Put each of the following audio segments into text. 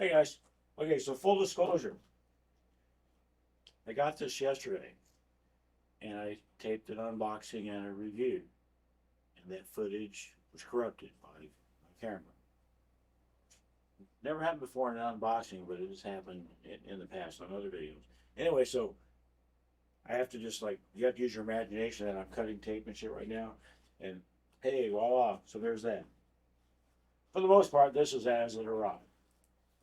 Hey guys. Okay, so full disclosure, I got this yesterday and I taped an unboxing and a review, and that footage was corrupted by my camera. Never happened before in an unboxing, but it has happened in the past on other videos. Anyway, so I have to just like, you have to use your imagination, and I'm cutting tape and shit right now. And hey, voila. So there's that. For the most part, this is as it arrived.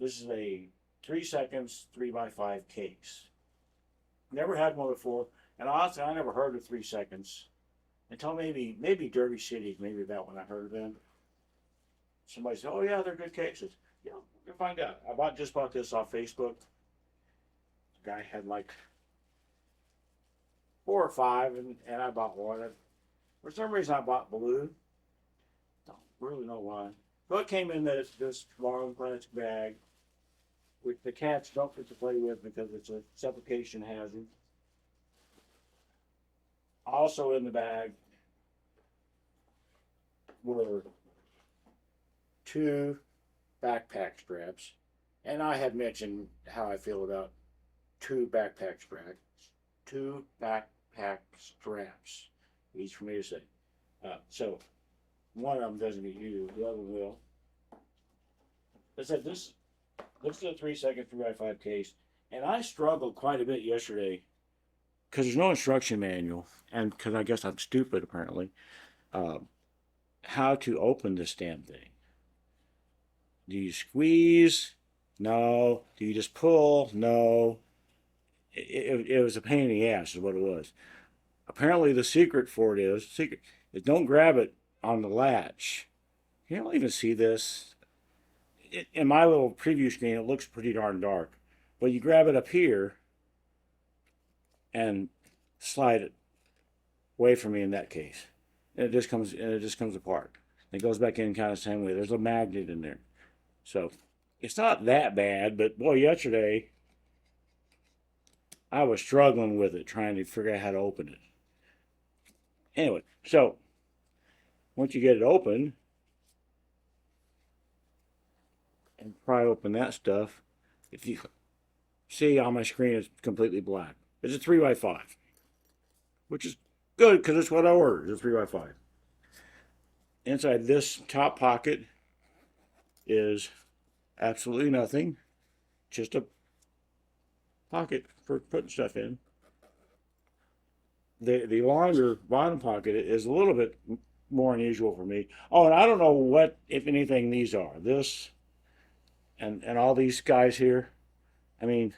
This is a 3 seconds, 3x5 case. Never had one before, and honestly, I never heard of 3 seconds until maybe Derby City, maybe that one I heard of them. Somebody said, "Oh yeah, they're good cases." Yeah, we'll find out. Just bought this off Facebook. The guy had like 4 or 5, and I bought one. For some reason, I bought blue. Don't really know why. But it came in this long plastic bag, which the cats don't get to play with because it's a suffocation hazard. Also in the bag were 2 backpack straps. And I had mentioned how I feel about 2 backpack straps. 2 backpack straps. Easy for me to say. So one of them doesn't get used, the other one will. I said this is a 3 second 3x5 case, and I struggled quite a bit yesterday because there's no instruction manual, and because I guess I'm stupid apparently. Uh, how to open this damn thing? Do you squeeze? No. Do you just pull? No. It was a pain in the ass, is what it was. Apparently, the secret for it is don't grab it on the latch. You don't even see this. In my little preview screen, it looks pretty darn dark. But you grab it up here and slide it away from me in that case. And it just comes apart. It goes back in kind of the same way. There's a magnet in there. So it's not that bad, but boy, yesterday I was struggling with it, trying to figure out how to open it. Anyway, so once you get it open and pry open that stuff, if you see on my screen, it's completely black. It's a 3x5, which is good because it's what I ordered. It's a 3x5. Inside this top pocket is absolutely nothing, just a pocket for putting stuff in. The longer bottom pocket is a little bit more unusual for me. Oh, and I don't know what, if anything, these are. This and all these guys here. I mean,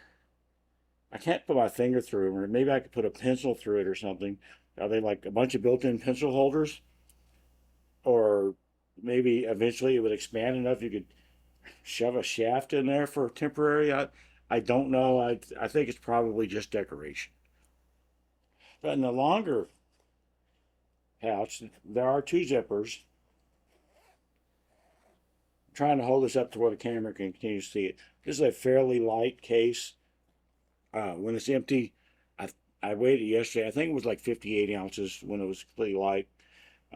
I can't put my finger through them, or maybe I could put a pencil through it or something. Are they like a bunch of built-in pencil holders? Or maybe eventually it would expand enough you could shove a shaft in there for temporary. I don't know. I think it's probably just decoration. But in the longer pouch, there are 2 zippers. I'm trying to hold this up to where the camera can continue to see it. This is a fairly light case. When it's empty, I weighed it yesterday. I think it was like 58 ounces when it was completely light.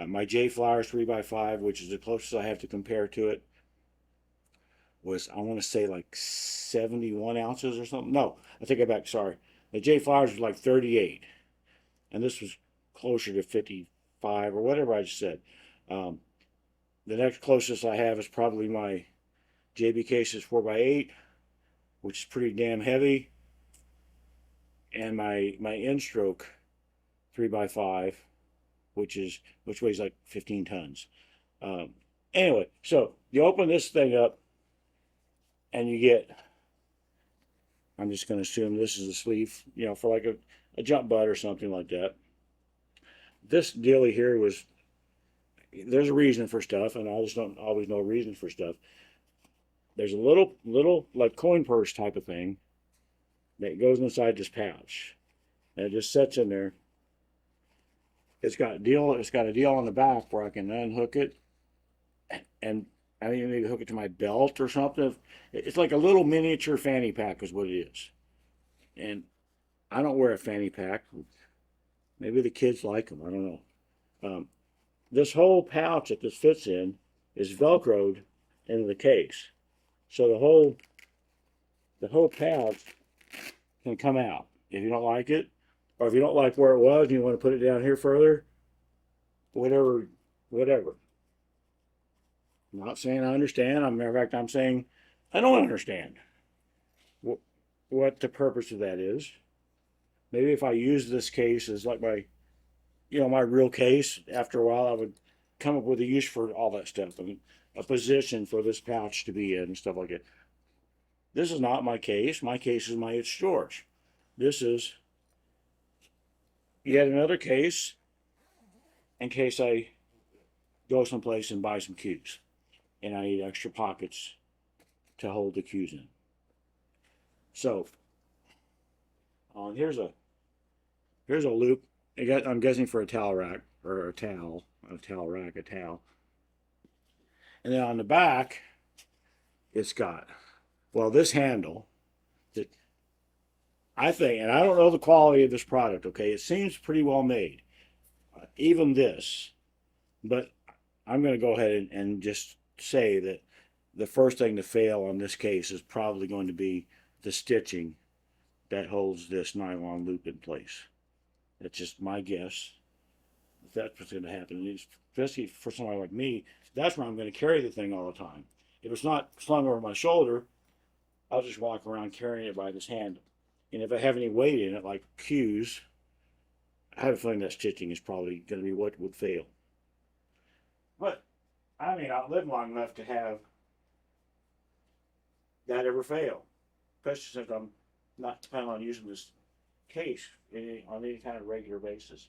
My J Flowers 3x5, which is the closest I have to compare to it, was, I want to say, like 71 ounces or something. No, I take it back. Sorry. The J Flowers was like 38, and this was closer to 55 or whatever I just said. Um, the next closest I have is probably my JB Cases 4x8, which is pretty damn heavy, and my N-Stroke 3x5, which weighs like 15 tons. Anyway, so you open this thing up, and you get, I'm just going to assume this is a sleeve, for like a jump butt or something like that. This dealie here was, there's a reason for stuff, and I just don't always know reasons for stuff. There's a little like coin purse type of thing that goes inside this pouch, and it just sits in there. It's got a deal on the back where I can unhook it, and I mean, maybe hook it to my belt or something. It's like a little miniature fanny pack is what it is. And I don't wear a fanny pack. Maybe the kids like them. I don't know. This whole pouch that this fits in is Velcroed into the case. So the whole the whole pouch can come out. If you don't like it, or if you don't like where it was and you want to put it down here further, whatever, whatever. I'm not saying I understand. In fact, I'm saying I don't understand what the purpose of that is. Maybe if I use this case as like my, my real case, after a while I would come up with a use for all that stuff. I mean, a position for this pouch to be in and stuff like that. This is not my case. My case is my It's George. This is yet another case in case I go someplace and buy some cues and I need extra pockets to hold the cues in. So, here's a loop. I'm guessing for a towel rack or a towel rack, a towel. And then on the back, it's got, well, this handle that I think, and I don't know the quality of this product, okay? It seems pretty well made, even this, but I'm going to go ahead and just say that the first thing to fail on this case is probably going to be the stitching that holds this nylon loop in place. That's just my guess. If that's what's going to happen, especially for somebody like me, that's where I'm going to carry the thing all the time. If it's not slung over my shoulder, I'll just walk around carrying it by this handle. And if I have any weight in it, like cues, I have a feeling that stitching is probably going to be what would fail. But I may not live long enough to have that ever fail, especially since I'm not planning on using this case on any kind of regular basis.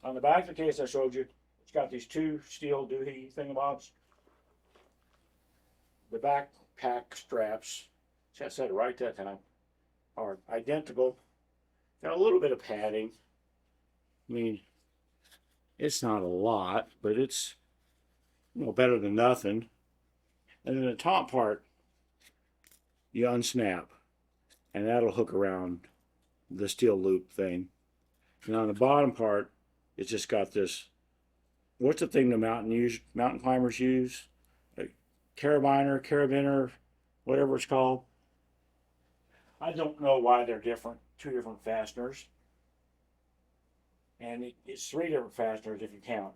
On the back of the case I showed you, it's got these two steel doohickey thingamabobs. The backpack straps, I said it right that time, are identical. Got a little bit of padding. I mean, it's not a lot, but it's better than nothing. And then the top part, you unsnap, and that'll hook around the steel loop thing. And on the bottom part, it's just got this, what's the thing the mountain climbers use? A carabiner, whatever it's called. I don't know why they're different. Two different fasteners. And it's three different fasteners if you count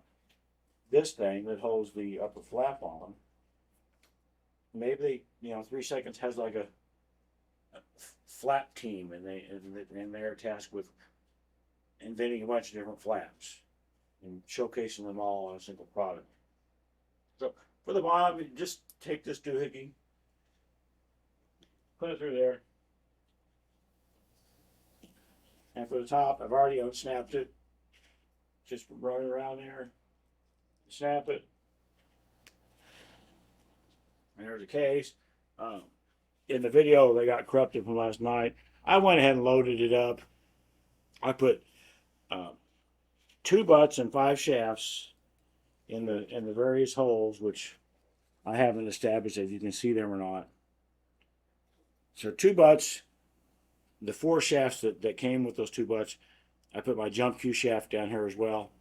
this thing that holds the upper flap on. Maybe 3 seconds has like a flap team, and they're tasked with inventing a bunch of different flaps and showcasing them all on a single product. So for the bottom, you just take this doohickey, put it through there, and for the top, I've already unsnapped it. Just run it around there, snap it, and there's a case. In the video they got corrupted from last night, I went ahead and loaded it up. I put 2 butts and 5 shafts in the various holes, which I haven't established if you can see them or not. So 2 butts, the 4 shafts that came with those 2 butts, I put my jump cue shaft down here as well.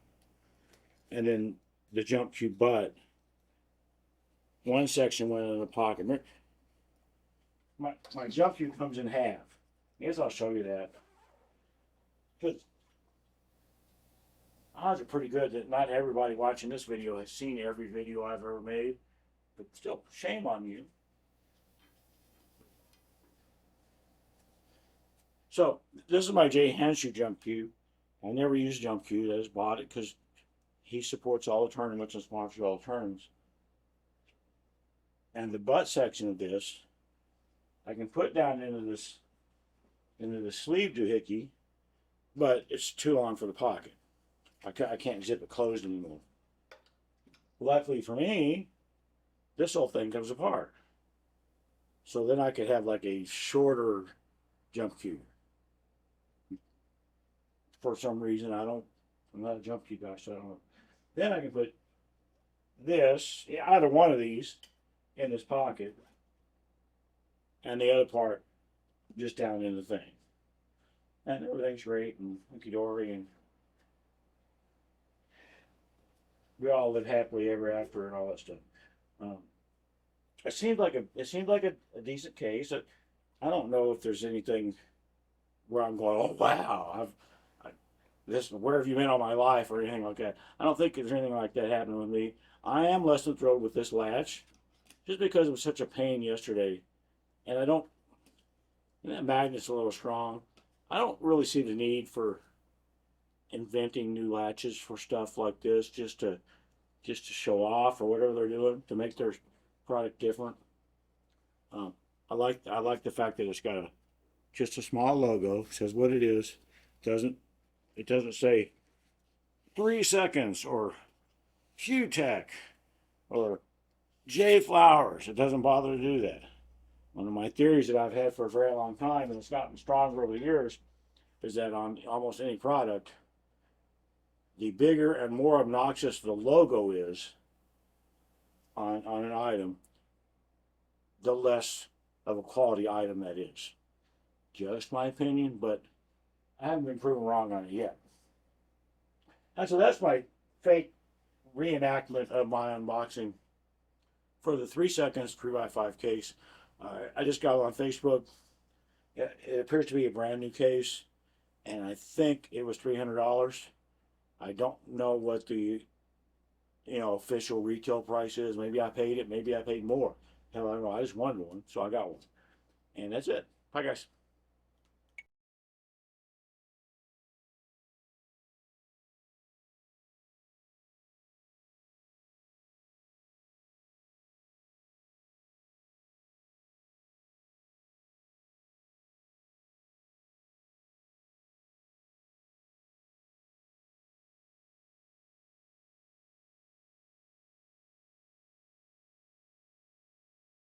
And then the jump cue butt, one section went in the pocket. My jump cue comes in half. I guess I'll show you that. Because odds are pretty good that not everybody watching this video has seen every video I've ever made. But still, shame on you. So, this is my Jay Hanshu jump cue. I never use jump cue. I just bought it because he supports all the tournaments and sponsors all the tournaments. And the butt section of this, I can put down into the sleeve doohickey, but it's too long for the pocket. I can't zip it closed anymore. Luckily for me, this whole thing comes apart. So then I could have like a shorter jump cue. For some reason, I'm not a jump cue guy, so I don't know. Then I can put this, either one of these, in this pocket, and the other part just down in the thing. And everything's great and hunky-dory, and we all live happily ever after and all that stuff. it seemed like a decent case. I don't know if there's anything where I'm going, oh wow, this where have you been all my life or anything like that. I don't think there's anything like that happening with me. I am less than thrilled with this latch, just because it was such a pain yesterday, and I don't. And that magnet's a little strong. I don't really see the need for inventing new latches for stuff like this, just to show off or whatever they're doing to make their product different. Um, I like the fact that it's got just a small logo. It says what it is. Doesn't it doesn't say 3 seconds or Q-Tech or J Flowers. It doesn't bother to do that. One of my theories that I've had for a very long time, and it's gotten stronger over the years, is that on almost any product, the bigger and more obnoxious the logo is on an item, the less of a quality item that is. Just my opinion, but I haven't been proven wrong on it yet. And so that's my fake reenactment of my unboxing for the 3 seconds 3x5 case. I just got it on Facebook. It appears to be a brand new case, and I think it was $300. I don't know what the official retail price is. Maybe I paid it. Maybe I paid more. Hell, I don't know. I just wanted one, so I got one, and that's it. Bye, guys.